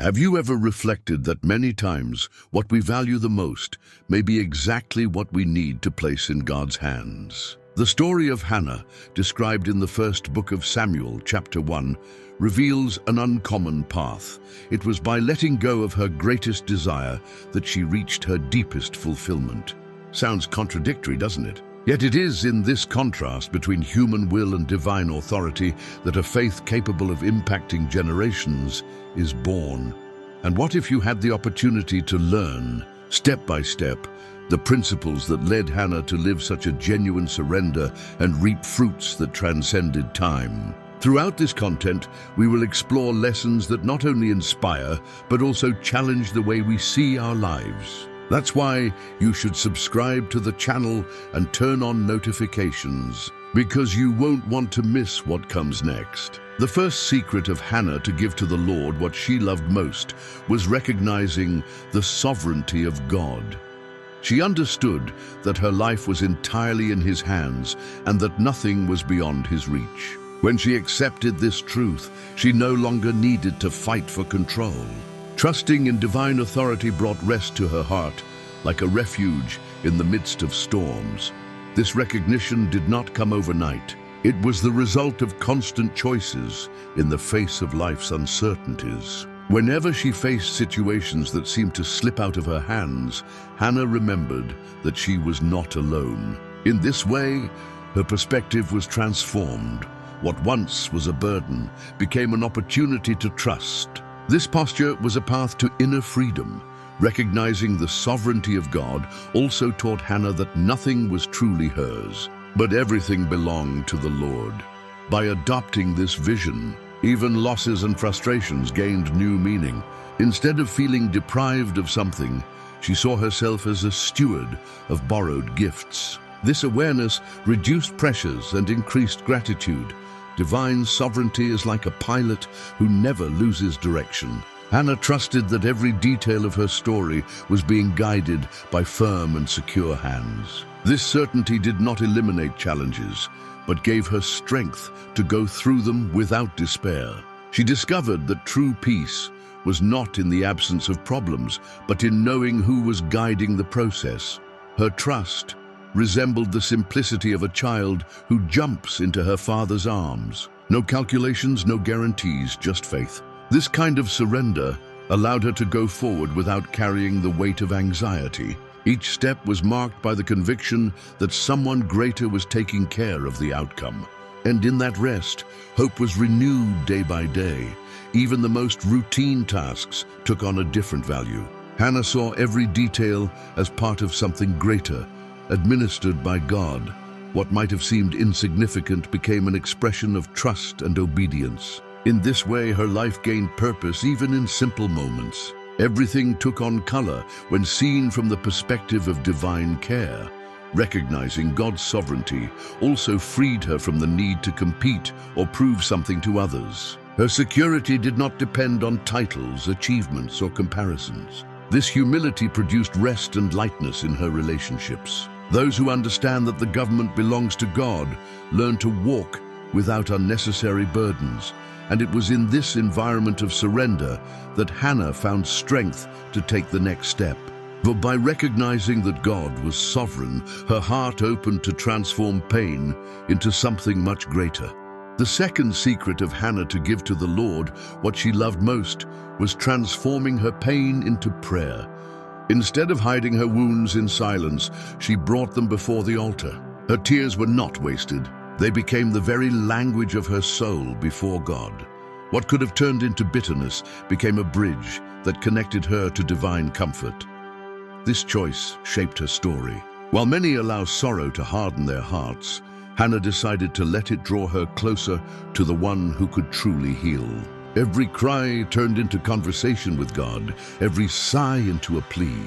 Have you ever reflected that many times what we value the most may be exactly what we need to place in God's hands? The story of Hannah, described in the first book of Samuel, chapter 1, reveals an uncommon path. It was by letting go of her greatest desire that she reached her deepest fulfillment. Sounds contradictory, doesn't it? Yet it is in this contrast between human will and divine authority that a faith capable of impacting generations is born. And what if you had the opportunity to learn, step by step, the principles that led Hannah to live such a genuine surrender and reap fruits that transcended time? Throughout this content, we will explore lessons that not only inspire, but also challenge the way we see our lives. That's why you should subscribe to the channel and turn on notifications, because you won't want to miss what comes next. The first secret of Hannah to give to the Lord what she loved most was recognizing the sovereignty of God. She understood that her life was entirely in His hands and that nothing was beyond His reach. When she accepted this truth, she no longer needed to fight for control. Trusting in divine authority brought rest to her heart, like a refuge in the midst of storms. This recognition did not come overnight. It was the result of constant choices in the face of life's uncertainties. Whenever she faced situations that seemed to slip out of her hands, Hannah remembered that she was not alone. In this way, her perspective was transformed. What once was a burden became an opportunity to trust. This posture was a path to inner freedom. Recognizing the sovereignty of God also taught Hannah that nothing was truly hers, but everything belonged to the Lord. By adopting this vision, even losses and frustrations gained new meaning. Instead of feeling deprived of something, she saw herself as a steward of borrowed gifts. This awareness reduced pressures and increased gratitude. Divine sovereignty is like a pilot who never loses direction. Hannah trusted that every detail of her story was being guided by firm and secure hands. This certainty did not eliminate challenges, but gave her strength to go through them without despair. She discovered that true peace was not in the absence of problems, but in knowing who was guiding the process. Her trust resembled the simplicity of a child who jumps into her father's arms. No calculations, no guarantees, just faith. This kind of surrender allowed her to go forward without carrying the weight of anxiety. Each step was marked by the conviction that someone greater was taking care of the outcome. And in that rest, hope was renewed day by day. Even the most routine tasks took on a different value. Hannah saw every detail as part of something greater, administered by God. What might have seemed insignificant became an expression of trust and obedience. In this way, her life gained purpose even in simple moments. Everything took on color when seen from the perspective of divine care. Recognizing God's sovereignty also freed her from the need to compete or prove something to others. Her security did not depend on titles, achievements, or comparisons. This humility produced rest and lightness in her relationships. Those who understand that the government belongs to God learn to walk without unnecessary burdens. And it was in this environment of surrender that Hannah found strength to take the next step. But by recognizing that God was sovereign, her heart opened to transform pain into something much greater. The second secret of Hannah to give to the Lord what she loved most was transforming her pain into prayer. Instead of hiding her wounds in silence, she brought them before the altar. Her tears were not wasted. They became the very language of her soul before God. What could have turned into bitterness became a bridge that connected her to divine comfort. This choice shaped her story. While many allow sorrow to harden their hearts, Hannah decided to let it draw her closer to the one who could truly heal. Every cry turned into conversation with God, every sigh into a plea.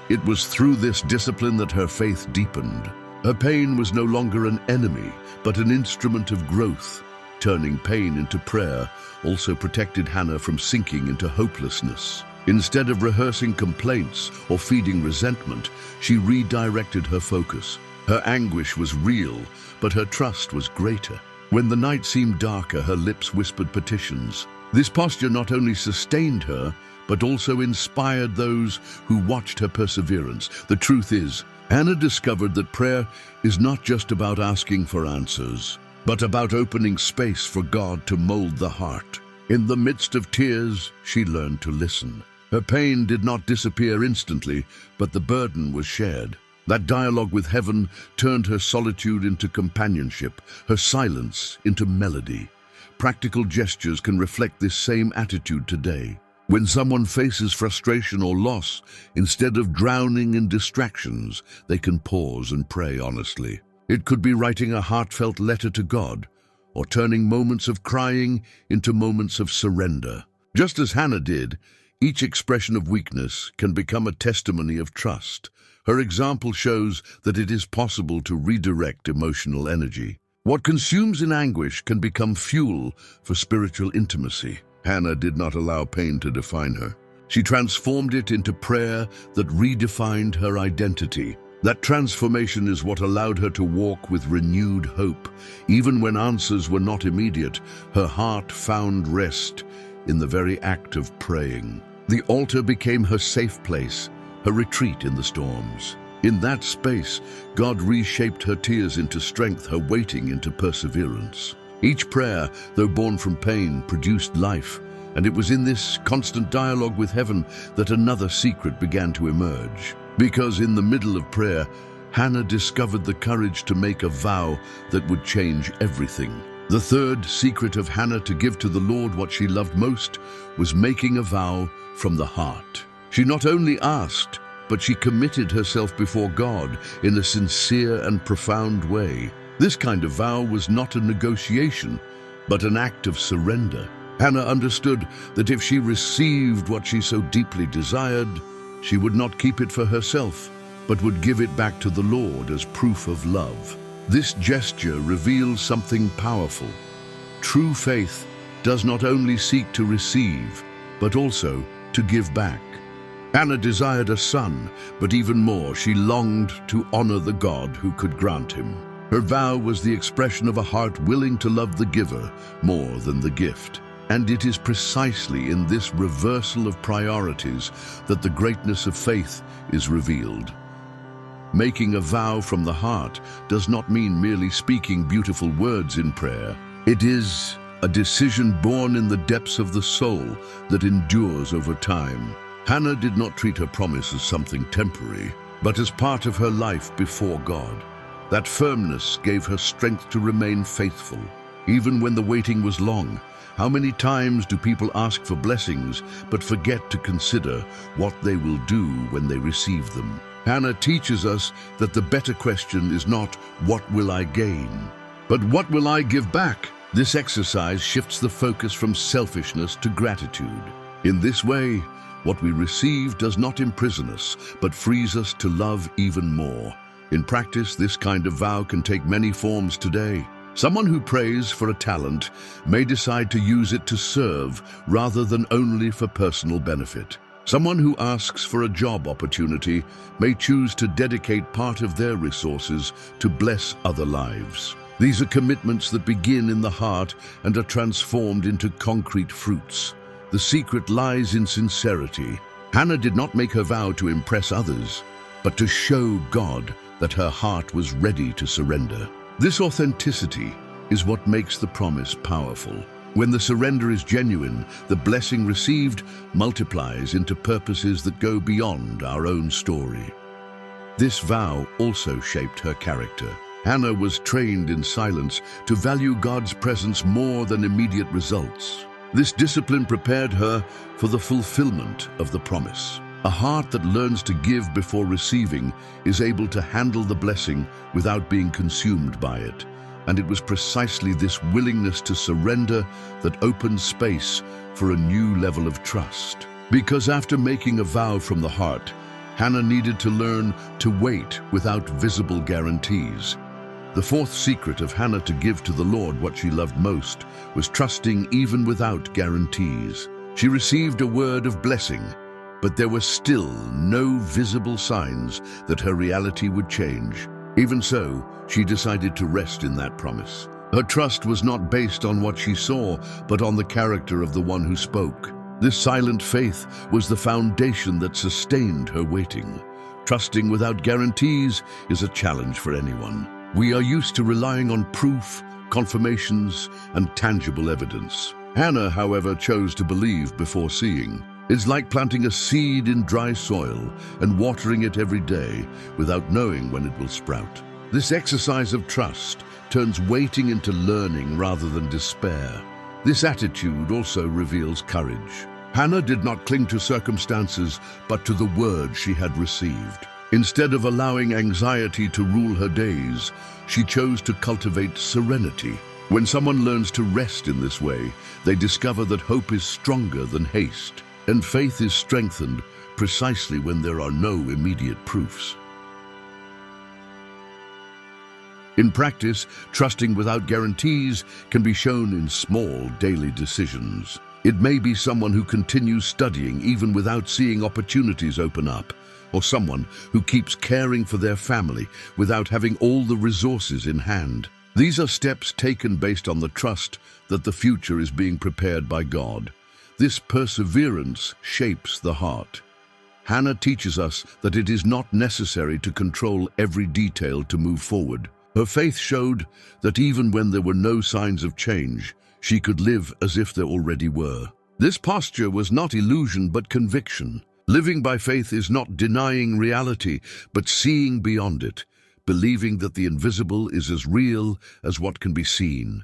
It was through this discipline that her faith deepened. Her pain was no longer an enemy, but an instrument of growth. Turning pain into prayer also protected Hannah from sinking into hopelessness. Instead of rehearsing complaints or feeding resentment, she redirected her focus. Her anguish was real, but her trust was greater. When the night seemed darker, her lips whispered petitions. This posture not only sustained her, but also inspired those who watched her perseverance. The truth is, Hannah discovered that prayer is not just about asking for answers, but about opening space for God to mold the heart. In the midst of tears, she learned to listen. Her pain did not disappear instantly, but the burden was shared. That dialogue with heaven turned her solitude into companionship, her silence into melody. Practical gestures can reflect this same attitude today. When someone faces frustration or loss, instead of drowning in distractions, they can pause and pray honestly. It could be writing a heartfelt letter to God, or turning moments of crying into moments of surrender. Just as Hannah did, each expression of weakness can become a testimony of trust. Her example shows that it is possible to redirect emotional energy. What consumes in anguish can become fuel for spiritual intimacy. Hannah did not allow pain to define her. She transformed it into prayer that redefined her identity. That transformation is what allowed her to walk with renewed hope. Even when answers were not immediate, her heart found rest in the very act of praying. The altar became her safe place, her retreat in the storms. In that space, God reshaped her tears into strength, her waiting into perseverance. Each prayer, though born from pain, produced life, and it was in this constant dialogue with heaven that another secret began to emerge. Because in the middle of prayer, Hannah discovered the courage to make a vow that would change everything. The third secret of Hannah to give to the Lord what she loved most was making a vow from the heart. She not only asked, but she committed herself before God in a sincere and profound way. This kind of vow was not a negotiation, but an act of surrender. Hannah understood that if she received what she so deeply desired, she would not keep it for herself, but would give it back to the Lord as proof of love. This gesture reveals something powerful. True faith does not only seek to receive, but also to give back. Hannah desired a son, but even more, she longed to honor the God who could grant him. Her vow was the expression of a heart willing to love the giver more than the gift. And it is precisely in this reversal of priorities that the greatness of faith is revealed. Making a vow from the heart does not mean merely speaking beautiful words in prayer. It is a decision born in the depths of the soul that endures over time. Hannah did not treat her promise as something temporary, but as part of her life before God. That firmness gave her strength to remain faithful, even when the waiting was long. How many times do people ask for blessings, but forget to consider what they will do when they receive them? Hannah teaches us that the better question is not, "What will I gain?" but "What will I give back?" This exercise shifts the focus from selfishness to gratitude. In this way, what we receive does not imprison us, but frees us to love even more. In practice, this kind of vow can take many forms today. Someone who prays for a talent may decide to use it to serve rather than only for personal benefit. Someone who asks for a job opportunity may choose to dedicate part of their resources to bless other lives. These are commitments that begin in the heart and are transformed into concrete fruits. The secret lies in sincerity. Hannah did not make her vow to impress others, but to show God that her heart was ready to surrender. This authenticity is what makes the promise powerful. When the surrender is genuine, the blessing received multiplies into purposes that go beyond our own story. This vow also shaped her character. Hannah was trained in silence to value God's presence more than immediate results. This discipline prepared her for the fulfillment of the promise. A heart that learns to give before receiving is able to handle the blessing without being consumed by it. And it was precisely this willingness to surrender that opened space for a new level of trust. Because after making a vow from the heart, Hannah needed to learn to wait without visible guarantees. The fourth secret of Hannah to give to the Lord what she loved most was trusting even without guarantees. She received a word of blessing, but there were still no visible signs that her reality would change. Even so, she decided to rest in that promise. Her trust was not based on what she saw, but on the character of the one who spoke. This silent faith was the foundation that sustained her waiting. Trusting without guarantees is a challenge for anyone. We are used to relying on proof, confirmations, and tangible evidence. Hannah, however, chose to believe before seeing. It's like planting a seed in dry soil and watering it every day without knowing when it will sprout. This exercise of trust turns waiting into learning rather than despair. This attitude also reveals courage. Hannah did not cling to circumstances, but to the word she had received. Instead of allowing anxiety to rule her days, she chose to cultivate serenity. When someone learns to rest in this way, they discover that hope is stronger than haste, and faith is strengthened precisely when there are no immediate proofs. In practice, trusting without guarantees can be shown in small daily decisions. It may be someone who continues studying even without seeing opportunities open up, or someone who keeps caring for their family without having all the resources in hand. These are steps taken based on the trust that the future is being prepared by God. This perseverance shapes the heart. Hannah teaches us that it is not necessary to control every detail to move forward. Her faith showed that even when there were no signs of change, she could live as if there already were. This posture was not illusion but conviction. Living by faith is not denying reality, but seeing beyond it, believing that the invisible is as real as what can be seen.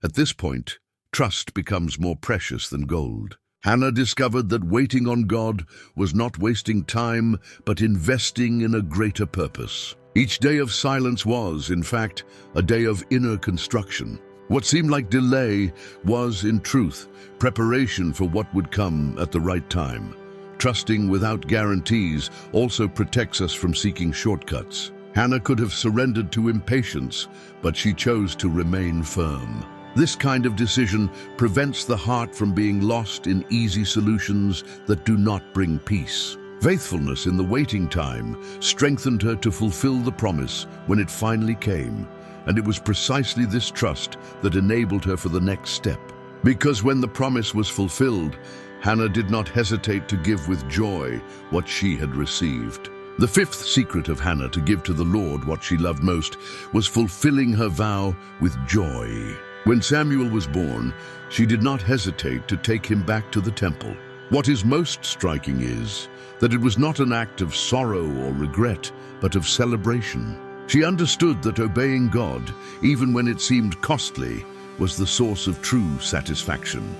At this point, trust becomes more precious than gold. Hannah discovered that waiting on God was not wasting time, but investing in a greater purpose. Each day of silence was, in fact, a day of inner construction. What seemed like delay was, in truth, preparation for what would come at the right time. Trusting without guarantees also protects us from seeking shortcuts. Hannah could have surrendered to impatience, but she chose to remain firm. This kind of decision prevents the heart from being lost in easy solutions that do not bring peace. Faithfulness in the waiting time strengthened her to fulfill the promise when it finally came, and it was precisely this trust that enabled her for the next step. Because when the promise was fulfilled, Hannah did not hesitate to give with joy what she had received. The fifth secret of Hannah to give to the Lord what she loved most was fulfilling her vow with joy. When Samuel was born, she did not hesitate to take him back to the temple. What is most striking is that it was not an act of sorrow or regret, but of celebration. She understood that obeying God, even when it seemed costly, was the source of true satisfaction.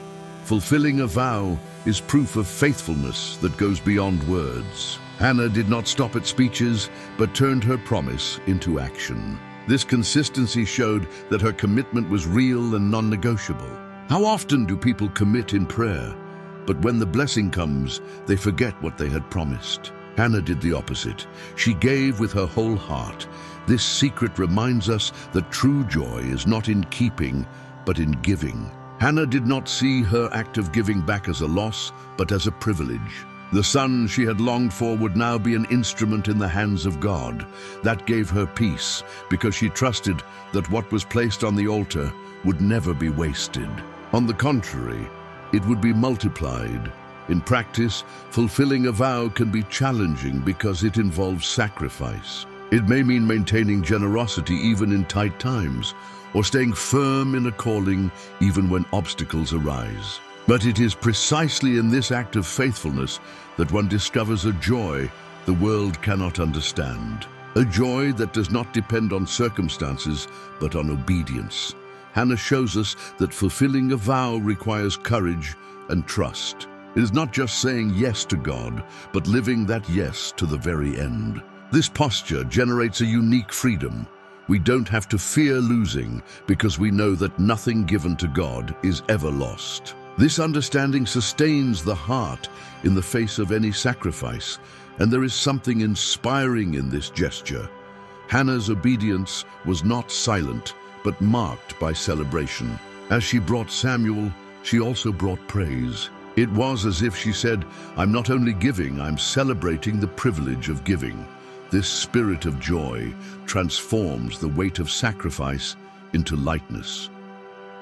Fulfilling a vow is proof of faithfulness that goes beyond words. Hannah did not stop at speeches, but turned her promise into action. This consistency showed that her commitment was real and non-negotiable. How often do people commit in prayer, but when the blessing comes, they forget what they had promised? Hannah did the opposite. She gave with her whole heart. This secret reminds us that true joy is not in keeping, but in giving. Hannah did not see her act of giving back as a loss, but as a privilege. The son she had longed for would now be an instrument in the hands of God. That gave her peace, because she trusted that what was placed on the altar would never be wasted. On the contrary, it would be multiplied. In practice, fulfilling a vow can be challenging because it involves sacrifice. It may mean maintaining generosity even in tight times, or staying firm in a calling even when obstacles arise. But it is precisely in this act of faithfulness that one discovers a joy the world cannot understand. A joy that does not depend on circumstances, but on obedience. Hannah shows us that fulfilling a vow requires courage and trust. It is not just saying yes to God, but living that yes to the very end. This posture generates a unique freedom. We don't have to fear losing because we know that nothing given to God is ever lost. This understanding sustains the heart in the face of any sacrifice, and there is something inspiring in this gesture. Hannah's obedience was not silent, but marked by celebration. As she brought Samuel, she also brought praise. It was as if she said, "I'm not only giving, I'm celebrating the privilege of giving." This spirit of joy transforms the weight of sacrifice into lightness.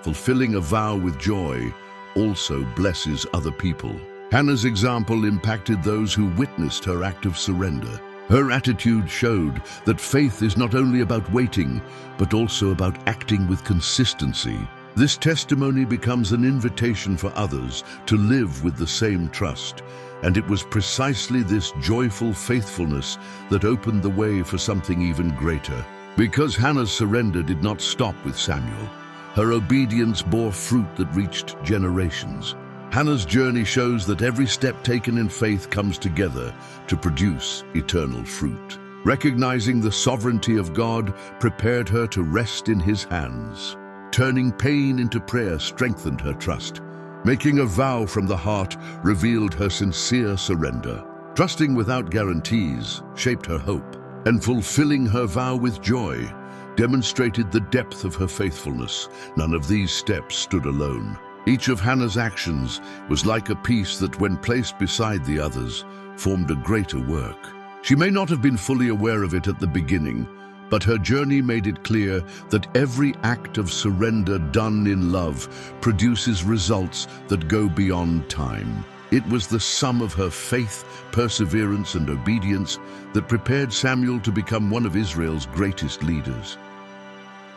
Fulfilling a vow with joy also blesses other people. Hannah's example impacted those who witnessed her act of surrender. Her attitude showed that faith is not only about waiting, but also about acting with consistency. This testimony becomes an invitation for others to live with the same trust, and it was precisely this joyful faithfulness that opened the way for something even greater. Because Hannah's surrender did not stop with Samuel, her obedience bore fruit that reached generations. Hannah's journey shows that every step taken in faith comes together to produce eternal fruit. Recognizing the sovereignty of God prepared her to rest in His hands. Turning pain into prayer strengthened her trust. Making a vow from the heart revealed her sincere surrender. Trusting without guarantees shaped her hope, and fulfilling her vow with joy demonstrated the depth of her faithfulness. None of these steps stood alone. Each of Hannah's actions was like a piece that, when placed beside the others, formed a greater work. She may not have been fully aware of it at the beginning, but her journey made it clear that every act of surrender done in love produces results that go beyond time. It was the sum of her faith, perseverance, and obedience that prepared Samuel to become one of Israel's greatest leaders.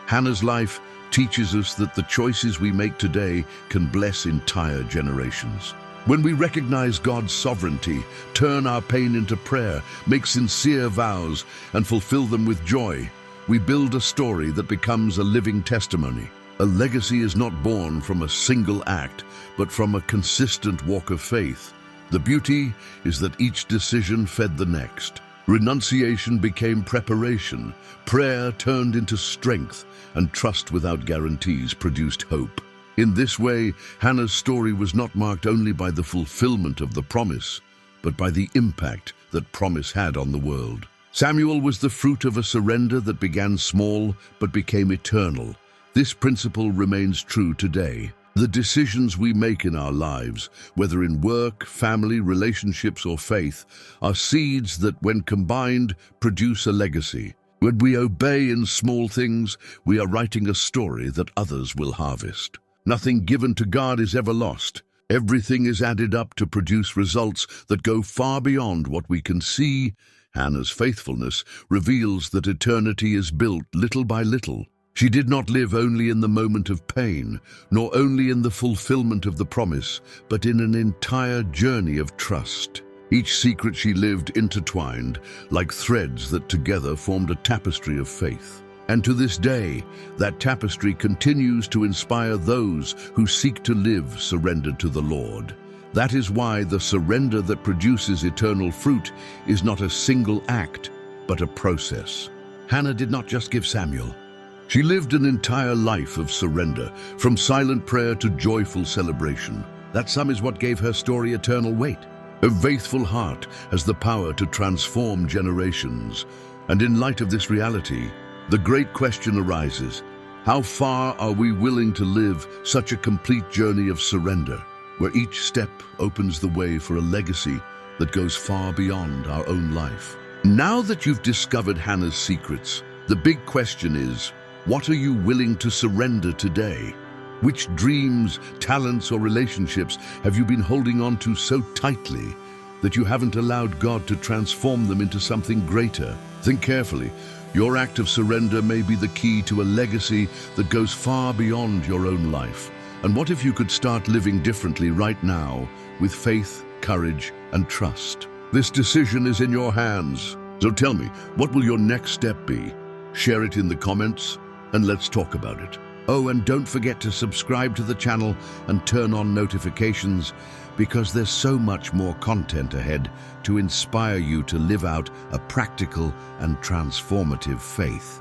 Hannah's life teaches us that the choices we make today can bless entire generations. When we recognize God's sovereignty, turn our pain into prayer, make sincere vows, and fulfill them with joy, we build a story that becomes a living testimony. A legacy is not born from a single act, but from a consistent walk of faith. The beauty is that each decision fed the next. Renunciation became preparation, prayer turned into strength, and trust without guarantees produced hope. In this way, Hannah's story was not marked only by the fulfillment of the promise, but by the impact that promise had on the world. Samuel was the fruit of a surrender that began small but became eternal. This principle remains true today. The decisions we make in our lives, whether in work, family, relationships, or faith, are seeds that, when combined, produce a legacy. When we obey in small things, we are writing a story that others will harvest. Nothing given to God is ever lost. Everything is added up to produce results that go far beyond what we can see. Hannah's faithfulness reveals that eternity is built little by little. She did not live only in the moment of pain, nor only in the fulfillment of the promise, but in an entire journey of trust. Each secret she lived intertwined, like threads that together formed a tapestry of faith. And to this day, that tapestry continues to inspire those who seek to live surrendered to the Lord. That is why the surrender that produces eternal fruit is not a single act, but a process. Hannah did not just give Samuel. She lived an entire life of surrender, from silent prayer to joyful celebration. That sum is what gave her story eternal weight. Her faithful heart has the power to transform generations. And in light of this reality, the great question arises: how far are we willing to live such a complete journey of surrender, where each step opens the way for a legacy that goes far beyond our own life? Now that you've discovered Hannah's secrets, the big question is, what are you willing to surrender today? Which dreams, talents, or relationships have you been holding on to so tightly that you haven't allowed God to transform them into something greater? Think carefully. Your act of surrender may be the key to a legacy that goes far beyond your own life. And what if you could start living differently right now, with faith, courage, and trust? This decision is in your hands. So tell me, what will your next step be? Share it in the comments, and let's talk about it. Oh, and don't forget to subscribe to the channel and turn on notifications, because there's so much more content ahead to inspire you to live out a practical and transformative faith.